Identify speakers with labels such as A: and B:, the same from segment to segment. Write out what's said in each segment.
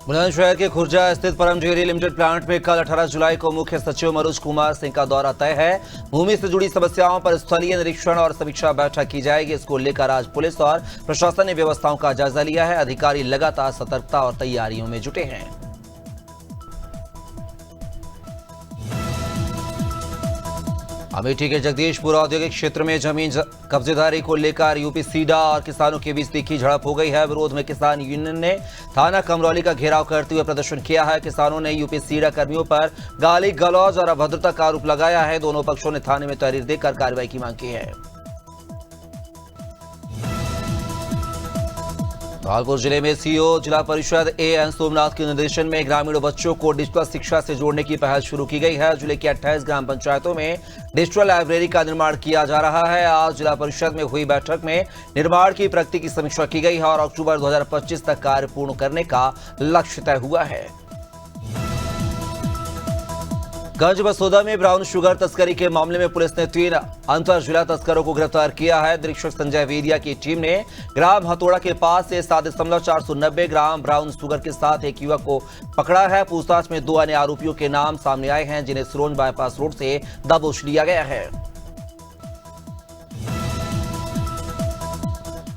A: बुलंदशहर के खुर्जा स्थित परम डेयरी लिमिटेड प्लांट में कल 18 जुलाई को मुख्य सचिव मनोज कुमार सिंह का दौरा तय है। भूमि से जुड़ी समस्याओं पर स्थलीय निरीक्षण और समीक्षा बैठक की जाएगी। इसको लेकर आज पुलिस और प्रशासन ने व्यवस्थाओं का जायजा लिया है। अधिकारी लगातार सतर्कता और तैयारियों में जुटे हैं। अमेठी के जगदीशपुर औद्योगिक क्षेत्र में जमीन कब्जेदारी को लेकर यूपी सीडा और किसानों के बीच तीखी झड़प हो गई है। विरोध में किसान यूनियन ने थाना कमरौली का घेराव करते हुए प्रदर्शन किया है। किसानों ने यूपी सीडा कर्मियों पर गाली गलौज और अभद्रता का आरोप लगाया है। दोनों पक्षों ने थाने में तहरीर देकर कार्रवाई की मांग की है। धौलपुर जिले में सीईओ जिला परिषद एएन सोमनाथ के निर्देशन में ग्रामीण बच्चों को डिजिटल शिक्षा से जोड़ने की पहल शुरू की गई है। जिले की 28 ग्राम पंचायतों में डिजिटल लाइब्रेरी का निर्माण किया जा रहा है। आज जिला परिषद में हुई बैठक में निर्माण की प्रगति की समीक्षा की गई है और अक्टूबर 2025 तक कार्य पूर्ण करने का लक्ष्य तय हुआ है। गंज बसोदा में ब्राउन शुगर तस्करी के मामले में पुलिस ने 3 अंतर जिला तस्करों को गिरफ्तार किया है। निरीक्षक संजय वेदिया की टीम ने ग्राम हथौड़ा के पास से 7.490 ग्राम ब्राउन शुगर के साथ एक युवक को पकड़ा है। पूछताछ में 2 अन्य आरोपियों के नाम सामने आए हैं, जिन्हें सिरोंज बाईपास रोड से दबोच लिया गया है।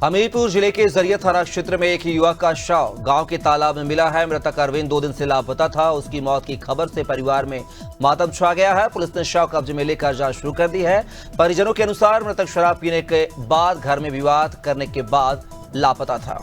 A: हमीरपुर जिले के जरिया थाना क्षेत्र में एक युवक का शव गांव के तालाब में मिला है। मृतक अरविंद 2 दिन से लापता था। उसकी मौत की खबर से परिवार में मातम छा गया है। पुलिस ने शव कब्जे में लेकर जांच शुरू कर दी है। परिजनों के अनुसार मृतक शराब पीने के बाद घर में विवाद करने के बाद लापता था।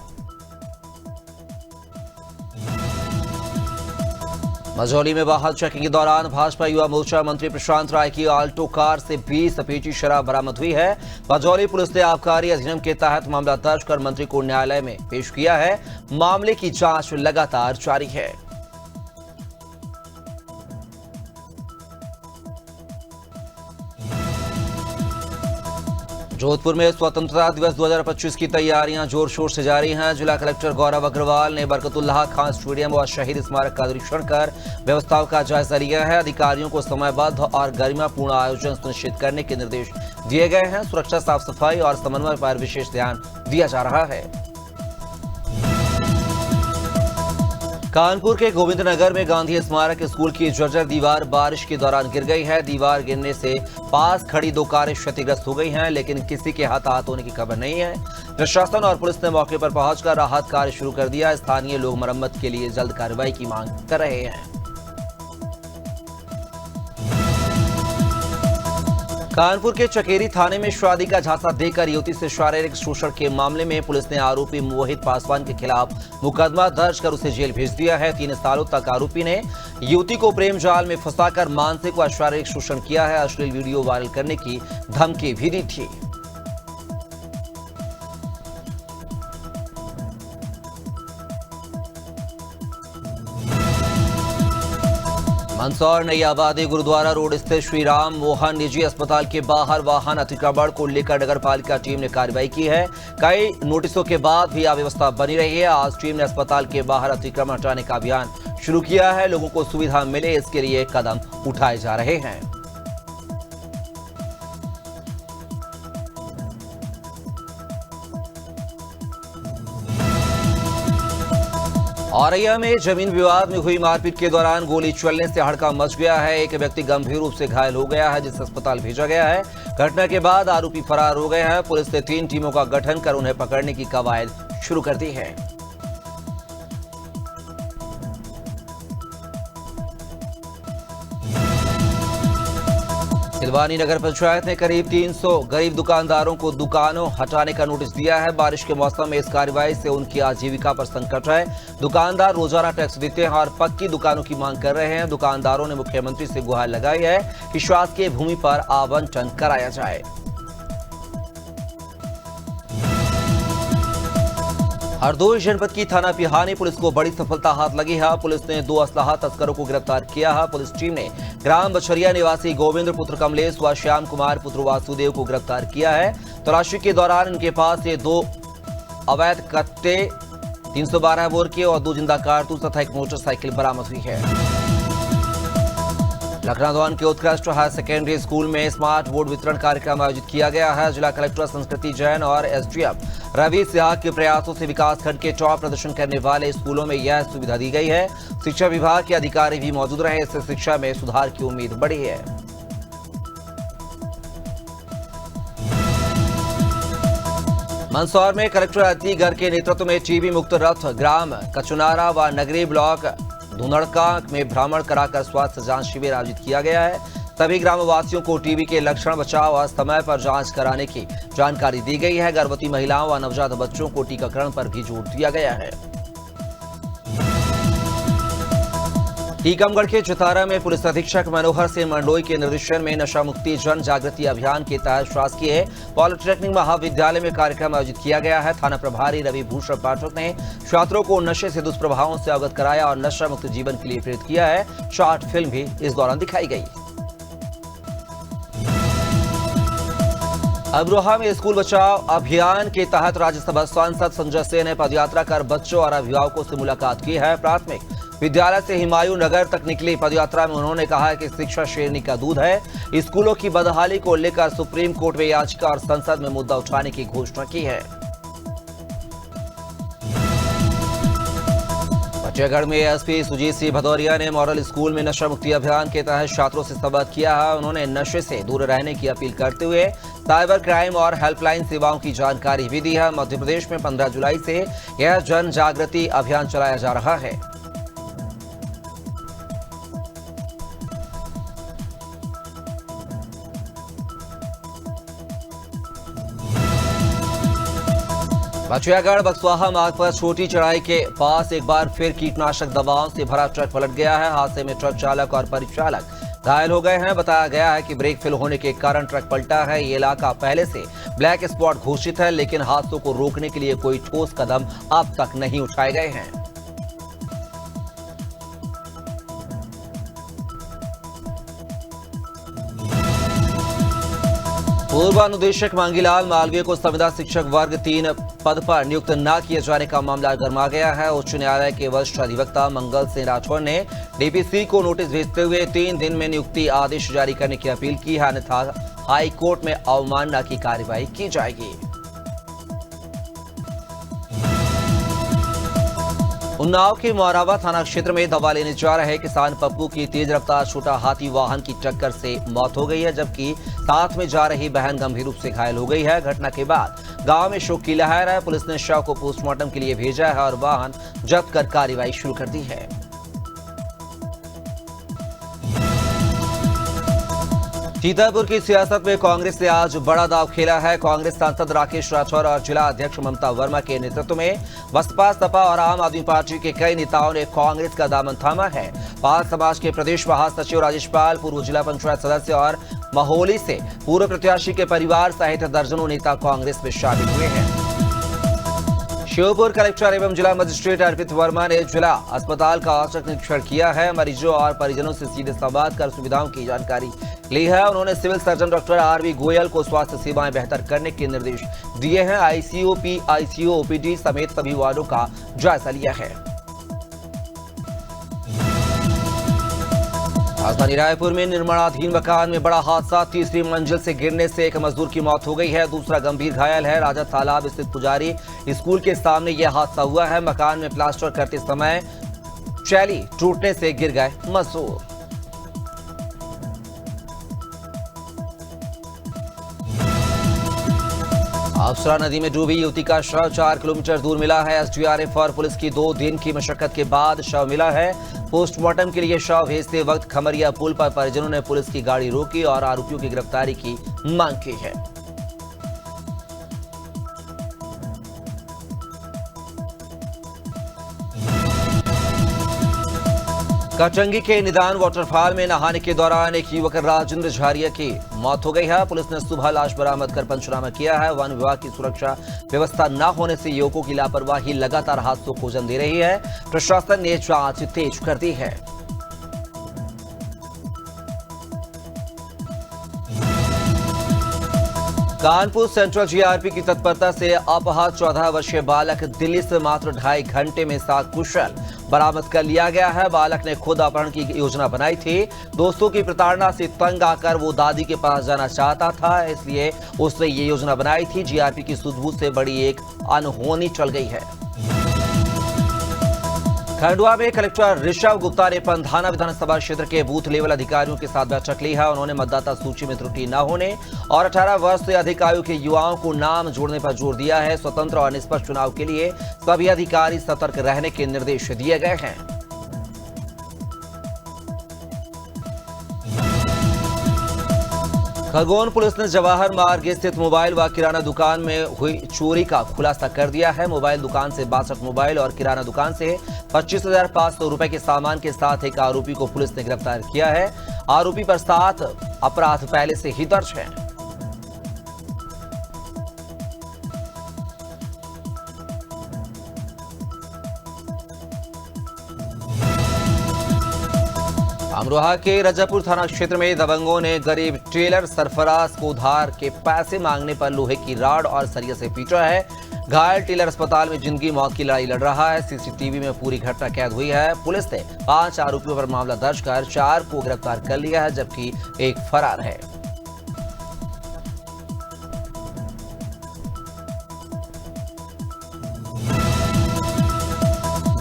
A: मझौली में वाहन चेकिंग के दौरान भाजपा युवा मोर्चा मंत्री प्रशांत राय की आल्टो कार से 20 पेटी शराब बरामद हुई है। मझौली पुलिस ने आबकारी अधिनियम के तहत मामला दर्ज कर मंत्री को न्यायालय में पेश किया है। मामले की जांच लगातार जारी है। जोधपुर में स्वतंत्रता दिवस 2025 की तैयारियां जोर शोर से जारी हैं। जिला कलेक्टर गौरव अग्रवाल ने बरकतुल्लाह खान स्टेडियम व शहीद स्मारक का निरीक्षण कर व्यवस्थाओं का जायजा लिया है। अधिकारियों को समयबद्ध और गरिमापूर्ण आयोजन सुनिश्चित करने के निर्देश दिए गए हैं। सुरक्षा, साफ सफाई और समन्वय पर विशेष ध्यान दिया जा रहा है। कानपुर के गोविंदनगर में गांधी स्मारक स्कूल की जर्जर दीवार बारिश के दौरान गिर गई है। दीवार गिरने से पास खड़ी 2 कारें क्षतिग्रस्त हो गई हैं, लेकिन किसी के हताहत होने की खबर नहीं है। प्रशासन और पुलिस ने मौके पर पहुंचकर राहत कार्य शुरू कर दिया। स्थानीय लोग मरम्मत के लिए जल्द कार्रवाई की मांग कर रहे हैं। कानपुर के चकेरी थाने में शादी का झांसा देकर युवती से शारीरिक शोषण के मामले में पुलिस ने आरोपी मोहित पासवान के खिलाफ मुकदमा दर्ज कर उसे जेल भेज दिया है। 3 सालों तक आरोपी ने युवती को प्रेम जाल में फंसाकर मानसिक व शारीरिक शोषण किया है। अश्लील वीडियो वायरल करने की धमकी भी दी थी। मंदसौर नई आबादी गुरुद्वारा रोड स्थित श्री राम मोहन निजी अस्पताल के बाहर वाहन अतिक्रमण को लेकर नगर पालिका टीम ने कार्रवाई की है। कई नोटिसों के बाद भी अव्यवस्था बनी रही है। आज टीम ने अस्पताल के बाहर अतिक्रमण हटाने का अभियान शुरू किया है। लोगों को सुविधा मिले, इसके लिए कदम उठाए जा रहे हैं। औरैया में जमीन विवाद में हुई मारपीट के दौरान गोली चलने से हड़कंप मच गया है। एक व्यक्ति गंभीर रूप से घायल हो गया है, जिसे अस्पताल भेजा गया है। घटना के बाद आरोपी फरार हो गए हैं। पुलिस ने 3 टीमों का गठन कर उन्हें पकड़ने की कवायद शुरू कर दी है। सिलवानी नगर पंचायत ने करीब 300 गरीब दुकानदारों को दुकानों हटाने का नोटिस दिया है। बारिश के मौसम में इस कार्रवाई से उनकी आजीविका पर संकट है। दुकानदार रोजाना टैक्स देते हैं और पक्की दुकानों की मांग कर रहे हैं। दुकानदारों ने मुख्यमंत्री से गुहार लगाई है कि शासकीय भूमि पर आवंटन कराया जाए। हरदोई जनपद की थाना पिहानी पुलिस को बड़ी सफलता हाथ लगी है। पुलिस ने 2 असलाह तस्करों को गिरफ्तार किया है। पुलिस टीम ने ग्राम बछरिया निवासी गोविंद पुत्र कमलेश व श्याम कुमार पुत्र वासुदेव को गिरफ्तार किया है। तलाशी के दौरान इनके पास से 2 अवैध कट्टे, 312 बोर के और 2 जिंदा कारतूस तथा एक मोटरसाइकिल बरामद हुई है। लखनऊ के उत्कृष्ट हायर सेकेंडरी स्कूल में स्मार्ट बोर्ड वितरण कार्यक्रम आयोजित किया गया है। जिला कलेक्टर संस्कृति जैन और एसडीएम रवि सिहा के प्रयासों से विकासखंड के टॉप प्रदर्शन करने वाले स्कूलों में यह सुविधा दी गई है। शिक्षा विभाग के अधिकारी भी मौजूद रहे, इससे शिक्षा में सुधार की उम्मीद बढ़ी है। मंदसौर में कलेक्टर अति गर्ग के नेतृत्व में टीबी मुक्त रथ ग्राम कचुनारा व नगरी ब्लॉक धुंधड़का में भ्रमण कराकर स्वास्थ्य जांच शिविर आयोजित किया गया है। सभी ग्रामवासियों को टीबी के लक्षण, बचाव और समय पर जांच कराने की जानकारी दी गई है। गर्भवती महिलाओं व नवजात बच्चों को टीकाकरण पर भी जोर दिया गया है। टीकमगढ़ के चितारा में पुलिस अधीक्षक मनोहर सिंह मंडोई के निर्देशन में नशा मुक्ति जन जागृति अभियान के तहत शासकीय पॉलिटेक्निक महाविद्यालय में कार्यक्रम आयोजित किया गया है। थाना प्रभारी रवि भूषण पाठक ने छात्रों को नशे से दुष्प्रभावों से अवगत कराया और नशा मुक्त जीवन के लिए प्रेरित किया है। शॉर्ट फिल्म भी इस दौरान दिखाई गई। अमरोहा में स्कूल बचाओ अभियान के तहत राज्यसभा सांसद संजय सिंह ने पदयात्रा कर बच्चों और अभिभावकों से मुलाकात की है। प्राथमिक विद्यालय से हुमायूं नगर तक निकली पदयात्रा में उन्होंने कहा है कि शिक्षा शेरनी का दूध है। स्कूलों की बदहाली को लेकर सुप्रीम कोर्ट में याचिका और संसद में मुद्दा उठाने की घोषणा की है। फतेहगढ़ में एसपी सुजीत सिंह भदौरिया ने मॉडल स्कूल में नशा मुक्ति अभियान के तहत छात्रों से संवाद किया है। उन्होंने नशे से दूर रहने की अपील करते हुए साइबर क्राइम और हेल्पलाइन सेवाओं की जानकारी भी दी है। मध्य प्रदेश में 15 जुलाई से यह जन जागृति अभियान चलाया जा रहा है। बचियागढ़ बक्सवाहा मार्ग पर छोटी चढ़ाई के पास एक बार फिर कीटनाशक दवाओं से भरा ट्रक पलट गया है। हादसे में ट्रक चालक और परिचालक घायल हो गए हैं। बताया गया है कि ब्रेक फेल होने के कारण ट्रक पलटा है। ये इलाका पहले से ब्लैक स्पॉट घोषित है, लेकिन हादसों को रोकने के लिए कोई ठोस कदम अब तक नहीं उठाए गए हैं। पूर्व अनुदेशक मांगीलाल मालवीय को संविदा शिक्षक वर्ग 3 पद पर नियुक्त न किए जाने का मामला गर्मा गया है। उच्च न्यायालय के वरिष्ठ अधिवक्ता मंगल सिंह राठौर ने डीपीसी को नोटिस भेजते हुए 3 दिन में नियुक्ति आदेश जारी करने की अपील की है, अन्यथा हाई कोर्ट में अवमानना की कार्रवाई की जाएगी। उन्नाव के मोराबा थाना क्षेत्र में दवा लेने जा रहे किसान पप्पू की तेज रफ्तार छोटा हाथी वाहन की टक्कर से मौत हो गई है, जबकि साथ में जा रही बहन गंभीर रूप से घायल हो गई है। घटना के बाद गांव में शोक की लहर है। पुलिस ने शव को पोस्टमार्टम के लिए भेजा है और वाहन जब्त कर कार्रवाई शुरू कर दी है। सीतापुर की सियासत में कांग्रेस ने आज बड़ा दांव खेला है। कांग्रेस सांसद राकेश राठौर और जिला अध्यक्ष ममता वर्मा के नेतृत्व में बसपा, सपा और आम आदमी पार्टी के कई नेताओं ने कांग्रेस का दामन थामा है। पाल समाज के प्रदेश महासचिव राजेश पाल, पूर्व जिला पंचायत सदस्य और महोली से पूर्व प्रत्याशी के परिवार सहित दर्जनों नेता कांग्रेस में शामिल हुए हैं। श्योपुर कलेक्टर एवं जिला मजिस्ट्रेट अर्पित वर्मा ने जिला अस्पताल का औचक निरीक्षण किया है। मरीजों और परिजनों से सीधे संवाद कर सुविधाओं की जानकारी ली है। उन्होंने civil surgeon doctor RV Goyal को स्वास्थ्य सेवाएं बेहतर करने के निर्देश दिए हैं। आईसीयू, पीआईसीयू, ओपीडी समेत सभी वार्डों का जायजा लिया है। राजधानी रायपुर में निर्माणाधीन मकान में बड़ा हादसा। तीसरी मंजिल से गिरने से एक मजदूर की मौत हो गई है, दूसरा गंभीर घायल है। राजा तालाब स्थित पुजारी स्कूल के सामने यह हादसा हुआ है। मकान में प्लास्टर करते समय चैली टूटने से गिर गए मजदूर। अफसरा नदी में डूबी युवती का शव 4 किलोमीटर दूर मिला है। एसडीआरएफ और पुलिस की 2 दिन की मशक्कत के बाद शव मिला है। पोस्टमार्टम के लिए शव भेजते वक्त खमरिया पुल पर परिजनों ने पुलिस की गाड़ी रोकी और आरोपियों की गिरफ्तारी की मांग की है। कचंगी के निदान वाटरफॉल में नहाने के दौरान एक युवक राजेंद्र झारिया की मौत हो गई है। पुलिस ने सुबह लाश बरामद कर पंचनामा किया है। वन विभाग की सुरक्षा व्यवस्था न होने से युवकों की लापरवाही लगातार हादसों को जन्म दे रही है। प्रशासन ने जांच तेज कर दी है। कानपुर सेंट्रल जीआरपी की तत्परता से अपहृत 14 वर्षीय बालक दिल्ली से मात्र 2.5 घंटे में सकुशल बरामद कर लिया गया है। बालक ने खुद अपहरण की योजना बनाई थी। दोस्तों की प्रताड़ना से तंग आकर वो दादी के पास जाना चाहता था, इसलिए उसने ये योजना बनाई थी। जीआरपी की सूझबूझ से बड़ी एक अनहोनी चल गई है। खंडवा में कलेक्टर ऋषभ गुप्ता ने पंधाना विधानसभा क्षेत्र के बूथ लेवल अधिकारियों के साथ बैठक ली है। उन्होंने मतदाता सूची में त्रुटि न होने और 18 वर्ष से अधिक आयु के युवाओं को नाम जोड़ने पर जोर दिया है। स्वतंत्र और निष्पक्ष चुनाव के लिए सभी अधिकारी सतर्क रहने के निर्देश दिए गए हैं। खरगोन पुलिस ने जवाहर मार्ग स्थित मोबाइल व किराना दुकान में हुई चोरी का खुलासा कर दिया है। मोबाइल दुकान से 62 मोबाइल और किराना दुकान से 25,500 रुपए के सामान के साथ एक आरोपी को पुलिस ने गिरफ्तार किया है। आरोपी पर 7 अपराध पहले से ही दर्ज है। अमरोहा के रजापुर थाना क्षेत्र में दबंगों ने गरीब टेलर सरफराज को उधार के पैसे मांगने पर लोहे की राड और सरिया से पीटा है। घायल टेलर अस्पताल में जिंदगी मौत की लड़ाई लड़ रहा है। सीसीटीवी में पूरी घटना कैद हुई है। पुलिस ने 5 आरोपियों पर मामला दर्ज कर 4 को गिरफ्तार कर लिया है, जबकि एक फरार है।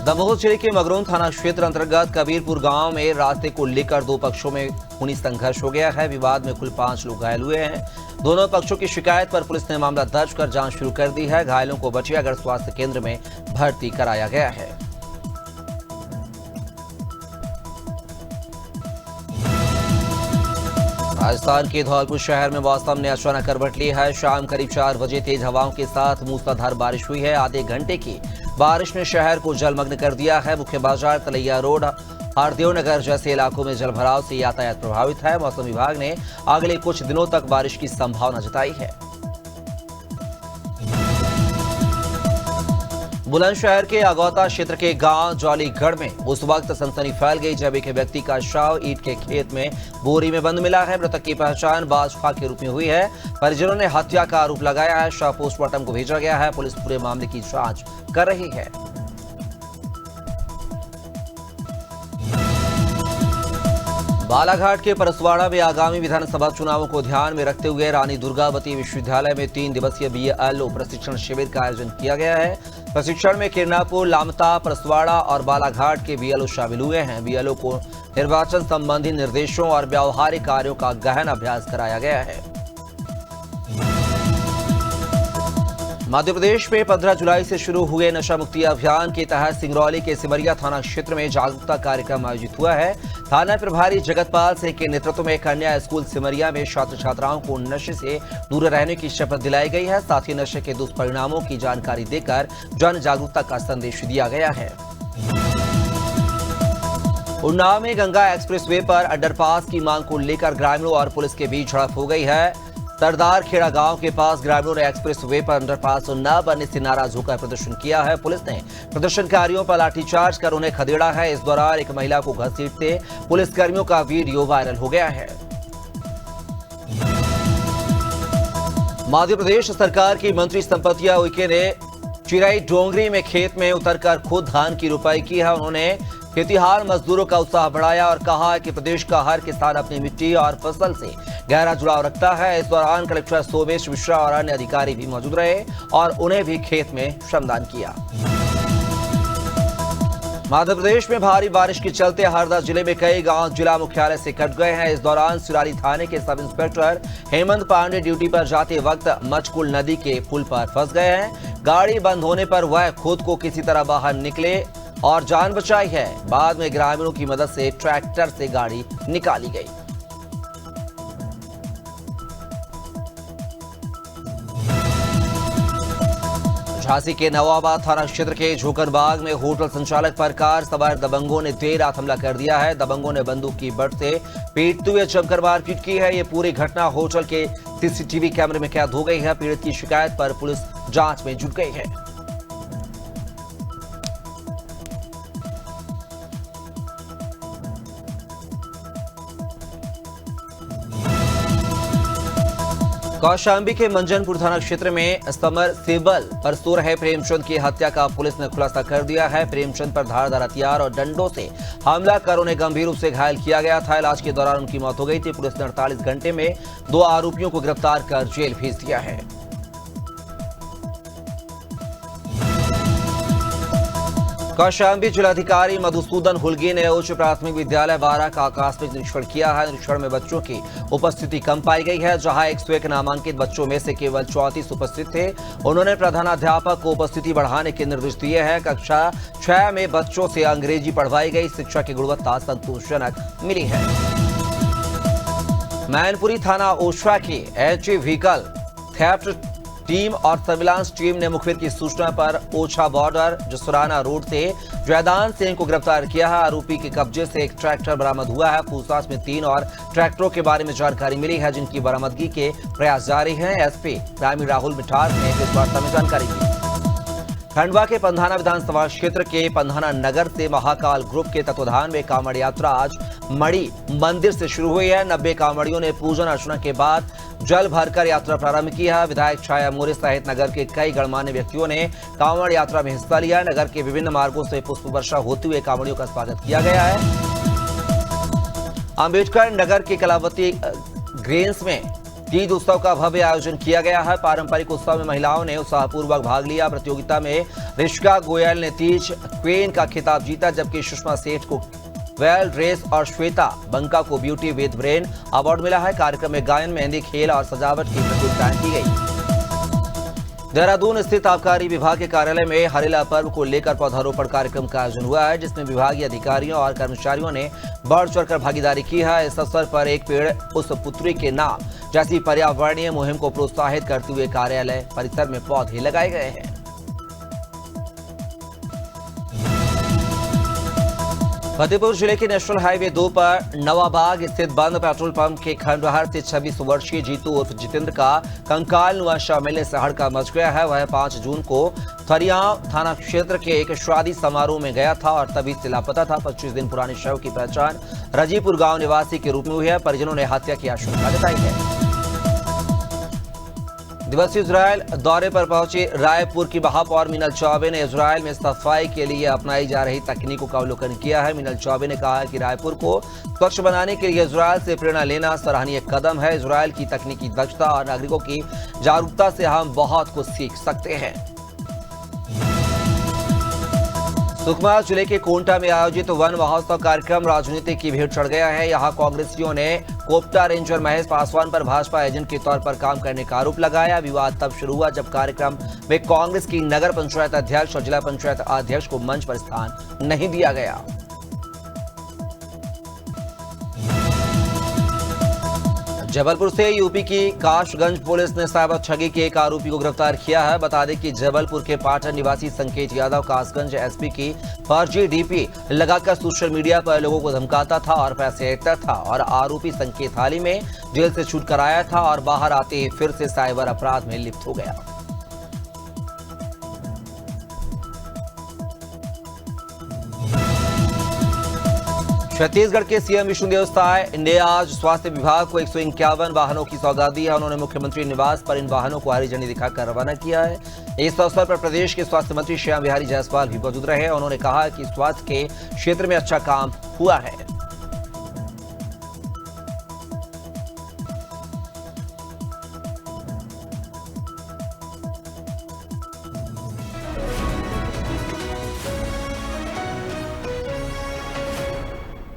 A: दमोह जिले के मगरोन थाना क्षेत्र अंतर्गत कबीरपुर गांव में रास्ते को लेकर 2 पक्षों में खूनी संघर्ष हो गया है। विवाद में कुल 5 लोग घायल हुए हैं। दोनों पक्षों की शिकायत पर पुलिस ने मामला दर्ज कर जांच शुरू कर दी है। घायलों को बचियागढ़ स्वास्थ्य केंद्र में भर्ती कराया गया है। राजस्थान के धौलपुर शहर में मौसम ने अचानक करवट ली है। शाम करीब 4 बजे तेज हवाओं के साथ मूसलाधार बारिश हुई है। आधे घंटे की बारिश ने शहर को जलमग्न कर दिया है। मुख्य बाजार, तलैया रोड, हरदेव नगर जैसे इलाकों में जलभराव से यातायात प्रभावित है। मौसम विभाग ने अगले कुछ दिनों तक बारिश की संभावना जताई है। बुलंदशहर के अगौता क्षेत्र के गांव जौलीगढ़ में उस वक्त सनसनी फैल गई जब एक व्यक्ति का शव ईंट के खेत में बोरी में बंद मिला है। मृतक की पहचान बाजफा के रूप में हुई है। परिजनों ने हत्या का आरोप लगाया है। शव पोस्टमार्टम को भेजा गया है। पुलिस पूरे मामले की जांच कर रही है। बालाघाट के परसवाड़ा में आगामी विधानसभा चुनावों को ध्यान में रखते हुए रानी दुर्गावती विश्वविद्यालय में 3 दिवसीय बीएलओ प्रशिक्षण शिविर का आयोजन किया गया है। प्रशिक्षण में किरनापुर, लामता, परसवाड़ा और बालाघाट के बीएलओ शामिल हुए हैं। बीएलओ को निर्वाचन संबंधी निर्देशों और व्यावहारिक कार्यों का गहन अभ्यास कराया गया है। मध्य प्रदेश में 15 जुलाई से शुरू हुए नशा मुक्ति अभियान के तहत सिंगरौली के सिमरिया थाना क्षेत्र में जागरूकता कार्यक्रम आयोजित हुआ है। थाना प्रभारी जगतपाल सिंह के नेतृत्व में कन्या स्कूल सिमरिया में छात्र छात्राओं को नशे से दूर रहने की शपथ दिलाई गई है। साथ ही नशे के दुष्परिणामों की जानकारी देकर जन जागरूकता का संदेश दिया गया है। उन्नाव में गंगा एक्सप्रेसवे पर अंडरपास की मांग को लेकर ग्रामीणों और पुलिस के बीच झड़प हो गई है। सरदार खेड़ा गांव के पास ग्रामीणों ने एक्सप्रेसवे पर अंडरपास न बनने से नाराज होकर प्रदर्शन किया है। पुलिस ने प्रदर्शनकारियों पर लाठीचार्ज कर उन्हें खदेड़ा है। इस दौरान एक महिला को घसीटते पुलिसकर्मियों का वीडियो वायरल हो गया है। मध्य प्रदेश सरकार की मंत्री संपतिया उइके ने चिराई डोंगरी में खेत में उतरकर खुद धान की रुपाई की है। उन्होंने खेतिहार मजदूरों का उत्साह बढ़ाया और कहा कि प्रदेश का हर किसान अपनी मिट्टी और फसल से गहरा जुड़ाव रखता है। इस दौरान कलेक्टर सोमेश मिश्रा और अन्य अधिकारी भी मौजूद रहे और उन्हें भी खेत में श्रमदान किया। मध्य प्रदेश में भारी बारिश के चलते हरदा जिले में कई गांव जिला मुख्यालय से कट गए हैं। इस दौरान सिराली थाने के sub inspector Hemant Pandey duty पर जाते वक्त मचकुल नदी के पुल पर फंस गए हैं। गाड़ी बंद होने पर वह खुद को किसी तरह बाहर निकले और जान बचाई है। बाद में ग्रामीणों की मदद से ट्रैक्टर से गाड़ी निकाली गई। झांसी के नवाबाद थाना क्षेत्र के झोकरबाग में होटल संचालक पर कार सवार दबंगों ने देर रात हमला कर दिया है। दबंगों ने बंदूक की बट से पीटते हुए जमकर मारपीट की है। ये पूरी घटना होटल के सीसीटीवी कैमरे में कैद हो गई है। पीड़ित की शिकायत पर पुलिस जांच में जुट गई है। कौशाम्बी के मंजनपुर थाना क्षेत्र में समरसेबल पर सो रहे प्रेमचंद की हत्या का पुलिस ने खुलासा कर दिया है। प्रेमचंद पर धारदार हथियार और डंडों से हमला कर उन्हें गंभीर रूप से घायल किया गया था। इलाज के दौरान उनकी मौत हो गई थी। पुलिस ने 48 घंटे में 2 आरोपियों को गिरफ्तार कर जेल भेज दिया है। कौशाम्बी जिलाधिकारी मधुसूदन हुलगे ने उच्च प्राथमिक विद्यालय 12 का आकस्मिक निरीक्षण किया है। निरीक्षण में बच्चों की उपस्थिति कम पाई गई है। जहां 101 नामांकित बच्चों में से केवल 34 उपस्थित थे। उन्होंने प्रधानाध्यापक को उपस्थिति बढ़ाने के निर्देश दिए हैं। कक्षा 6 में बच्चों से अंग्रेजी पढ़वाई गई। शिक्षा की गुणवत्ता संतोषजनक मिली है। मैनपुरी थाना ओशा की एचई व्हीकल थेफ्ट टीम और सर्विलांस टीम ने मुखबिर की सूचना पर ओछा बॉर्डर जसुराना रोड से जयदान सिंह को गिरफ्तार किया है। आरोपी के कब्जे से एक ट्रैक्टर बरामद हुआ है। पूछताछ में 3 और ट्रैक्टरों के बारे में जानकारी मिली है, जिनकी बरामदगी के प्रयास जारी हैं। एसपी ग्रामीण राहुल मिठास ने इस वार्ता में जानकारी दी। खंडवा के पंधाना विधानसभा क्षेत्र के पंधाना नगर से महाकाल ग्रुप के तत्वाधान में कांवड़ यात्रा आज मणि मंदिर से शुरू हुई है। 90 कांवड़ियों ने पूजन अर्चना के बाद जल भरकर यात्रा प्रारंभ की है। विधायक छाया मोरे सहित नगर के कई गणमान्य व्यक्तियों ने कांवड़ यात्रा में हिस्सा लिया। नगर के विभिन्न मार्गों से पुष्प वर्षा होते हुए कांवड़ियों का स्वागत किया गया है। अंबेडकर नगर के कलावती ग्रेन्स में तीज उत्सव का भव्य आयोजन किया गया है। पारंपरिक उत्सव में महिलाओं ने उत्साहपूर्वक भाग लिया। प्रतियोगिता में ऋषिका गोयल ने तीज क्वीन का खिताब जीता, जबकि सुषमा सेठ को वेल ड्रेस और श्वेता बंका को ब्यूटी विद ब्रेन अवार्ड मिला है। कार्यक्रम में गायन, मेहंदी, खेल और सजावट की प्रतियोगिताएं की गई। देहरादून स्थित आबकारी विभाग के कार्यालय में हरेला पर्व को लेकर पौधारोपण कार्यक्रम का आयोजन हुआ है, जिसमें विभागीय अधिकारियों और कर्मचारियों ने बढ़ चढ़कर भागीदारी की है। इस अवसर पर एक पेड़ उस पुत्री के नाम जैसी पर्यावरणीय मुहिम को प्रोत्साहित करते हुए कार्यालय परिसर में पौधे लगाए गए हैं। फतेहपुर जिले के नेशनल हाईवे 2 पर नवाबाग स्थित बंद पेट्रोल पंप के खंडहर से 26 वर्षीय जीतू उर्फ जितेंद्र का कंकाल नुआ शव मिलने से हड़कंप मच गया है। वह 5 जून को थरियाव थाना क्षेत्र के एक शादी समारोह में गया था और तभी से लापता था। 25 दिन पुराने शव की पहचान रजीपुर गांव निवासी के रूप में हुई है। परिजनों ने हत्या की आशंका जताई है। दिवसीय इजरायल दौरे पर पहुंची रायपुर की महापौर मीनल चौबे ने इजरायल में सफाई के लिए अपनाई जा रही तकनीकों का अवलोकन किया है। मीनल चौबे ने कहा है कि रायपुर को स्वच्छ बनाने के लिए इजरायल से प्रेरणा लेना सराहनीय कदम है। इजरायल की तकनीकी दक्षता और नागरिकों की जागरूकता से हम बहुत कुछ सीख सकते हैं। सुकमा जिले के कोंटा में आयोजित वन महोत्सव कार्यक्रम राजनीति की भीड़ चढ़ गया है। यहां कांग्रेसियों ने कोप्टा रेंजर महेश पासवान पर भाजपा एजेंट के तौर पर काम करने का आरोप लगाया। विवाद तब शुरू हुआ जब कार्यक्रम में कांग्रेस की नगर पंचायत अध्यक्ष और जिला पंचायत अध्यक्ष को मंच पर स्थान नहीं दिया गया। जबलपुर से यूपी की काशगंज पुलिस ने साइबर ठगी के एक आरोपी को गिरफ्तार किया है। बता दें कि जबलपुर के पाटन निवासी संकेत यादव काशगंज एसपी की फर्जी डीपी लगाकर सोशल मीडिया पर लोगों को धमकाता था और पैसे लेता था और आरोपी संकेत हाल ही में जेल से छूट कर आया था और बाहर आते ही फिर से साइबर अपराध में लिप्त हो गया। छत्तीसगढ़ के सीएम विष्णुदेव साय ने आज स्वास्थ्य विभाग को 151 वाहनों की सौगात दी है। उन्होंने मुख्यमंत्री निवास पर इन वाहनों को हरी झंडी दिखाकर रवाना किया है। इस अवसर पर प्रदेश के स्वास्थ्य मंत्री श्याम बिहारी जायसवाल भी मौजूद रहे। उन्होंने कहा कि स्वास्थ्य के क्षेत्र में अच्छा काम हुआ है।